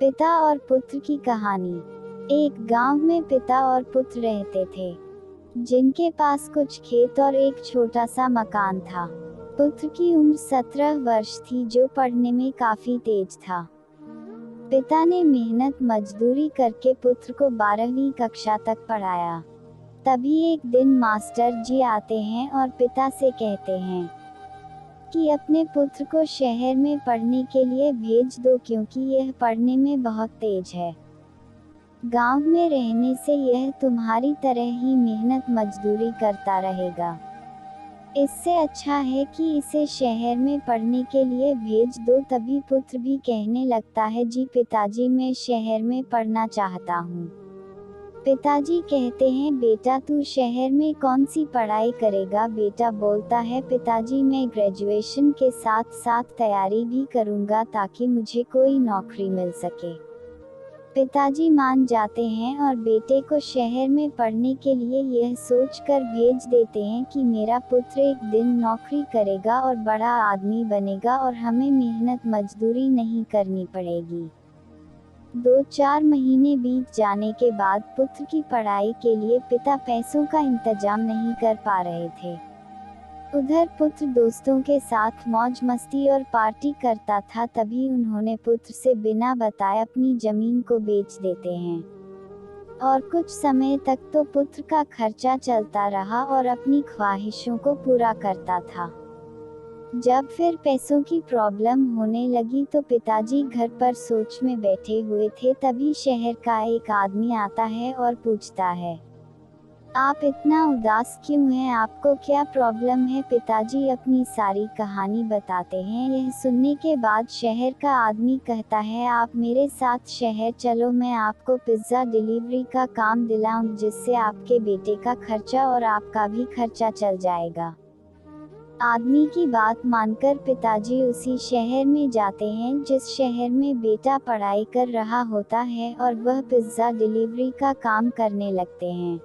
पिता और पुत्र की कहानी। एक गांव में पिता और पुत्र रहते थे, जिनके पास कुछ खेत और एक छोटा सा मकान था। पुत्र की उम्र 17 वर्ष थी, जो पढ़ने में काफी तेज था। पिता ने मेहनत मजदूरी करके पुत्र को 12वीं कक्षा तक पढ़ाया। तभी एक दिन मास्टर जी आते हैं और पिता से कहते हैं कि अपने पुत्र को शहर में पढ़ने के लिए भेज दो, क्योंकि यह पढ़ने में बहुत तेज है। गांव में रहने से यह तुम्हारी तरह ही मेहनत मजदूरी करता रहेगा। इससे अच्छा है कि इसे शहर में पढ़ने के लिए भेज दो। तभी पुत्र भी कहने लगता है, जी पिताजी, मैं शहर में पढ़ना चाहता हूँ। पिताजी कहते हैं, बेटा तू शहर में कौन सी पढ़ाई करेगा? बेटा बोलता है, पिताजी मैं ग्रेजुएशन के साथ साथ तैयारी भी करूँगा, ताकि मुझे कोई नौकरी मिल सके। पिताजी मान जाते हैं और बेटे को शहर में पढ़ने के लिए यह सोचकर भेज देते हैं कि मेरा पुत्र एक दिन नौकरी करेगा और बड़ा आदमी बनेगा और हमें मेहनत मजदूरी नहीं करनी पड़ेगी। 2-4 महीने बीत जाने के बाद पुत्र की पढ़ाई के लिए पिता पैसों का इंतजाम नहीं कर पा रहे थे। उधर पुत्र दोस्तों के साथ मौज मस्ती और पार्टी करता था। तभी उन्होंने पुत्र से बिना बताए अपनी जमीन को बेच देते हैं। और कुछ समय तक तो पुत्र का खर्चा चलता रहा और अपनी ख्वाहिशों को पूरा करता था। जब फिर पैसों की प्रॉब्लम होने लगी तो पिताजी घर पर सोच में बैठे हुए थे। तभी शहर का एक आदमी आता है और पूछता है, आप इतना उदास क्यों हैं? आपको क्या प्रॉब्लम है? पिताजी अपनी सारी कहानी बताते हैं। यह सुनने के बाद शहर का आदमी कहता है, आप मेरे साथ शहर चलो, मैं आपको पिज्ज़ा डिलीवरी का काम दिलाऊं, जिससे आपके बेटे का खर्चा और आपका भी खर्चा चल जाएगा। आदमी की बात मानकर पिताजी उसी शहर में जाते हैं जिस शहर में बेटा पढ़ाई कर रहा होता है, और वह पिज्ज़ा डिलीवरी का काम करने लगते हैं,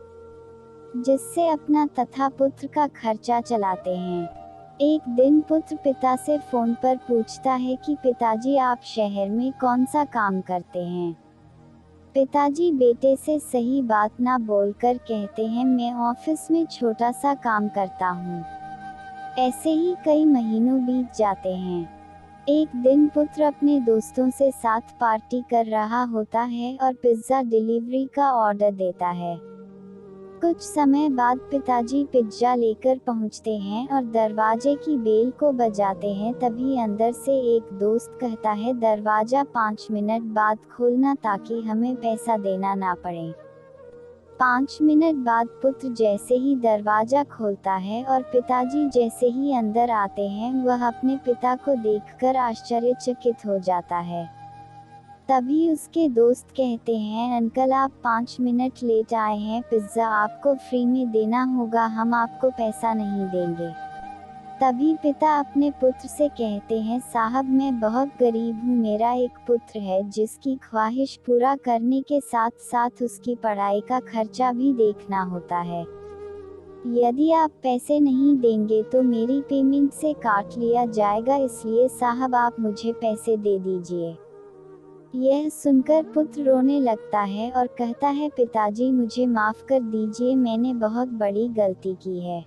जिससे अपना तथा पुत्र का खर्चा चलाते हैं। एक दिन पुत्र पिता से फोन पर पूछता है कि पिताजी, आप शहर में कौन सा काम करते हैं? पिताजी बेटे से सही बात ना बोलकर कहते हैं, मैं ऑफिस में छोटा सा काम करता हूँ। ऐसे ही कई महीनों बीत जाते हैं। एक दिन पुत्र अपने दोस्तों से साथ पार्टी कर रहा होता है और पिज्ज़ा डिलीवरी का ऑर्डर देता है। कुछ समय बाद पिताजी पिज्ज़ा लेकर पहुंचते हैं और दरवाजे की बेल को बजाते हैं। तभी अंदर से एक दोस्त कहता है, दरवाजा 5 मिनट बाद खोलना, ताकि हमें पैसा देना ना पड़े। 5 मिनट बाद पुत्र जैसे ही दरवाजा खोलता है और पिताजी जैसे ही अंदर आते हैं, वह अपने पिता को देखकर आश्चर्यचकित हो जाता है। तभी उसके दोस्त कहते हैं, अंकल आप 5 मिनट लेट आए हैं, पिज्ज़ा आपको फ्री में देना होगा, हम आपको पैसा नहीं देंगे। तभी पिता अपने पुत्र से कहते हैं, साहब मैं बहुत गरीब हूँ, मेरा एक पुत्र है जिसकी ख्वाहिश पूरा करने के साथ साथ उसकी पढ़ाई का खर्चा भी देखना होता है। यदि आप पैसे नहीं देंगे तो मेरी पेमेंट से काट लिया जाएगा, इसलिए साहब आप मुझे पैसे दे दीजिए। यह सुनकर पुत्र रोने लगता है और कहता है, पिताजी मुझे माफ़ कर दीजिए, मैंने बहुत बड़ी गलती की है।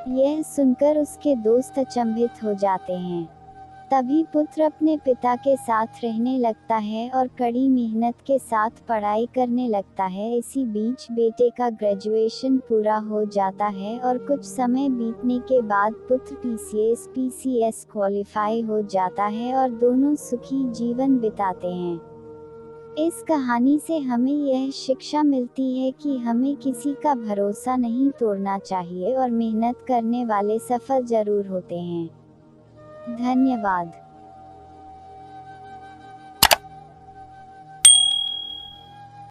यह सुनकर उसके दोस्त अचंभित हो जाते हैं। तभी पुत्र अपने पिता के साथ रहने लगता है और कड़ी मेहनत के साथ पढ़ाई करने लगता है। इसी बीच बेटे का ग्रेजुएशन पूरा हो जाता है और कुछ समय बीतने के बाद पुत्र PCS क्वालिफाई हो जाता है और दोनों सुखी जीवन बिताते हैं। इस कहानी से हमें यह शिक्षा मिलती है कि हमें किसी का भरोसा नहीं तोड़ना चाहिए और मेहनत करने वाले सफल जरूर होते हैं। धन्यवाद।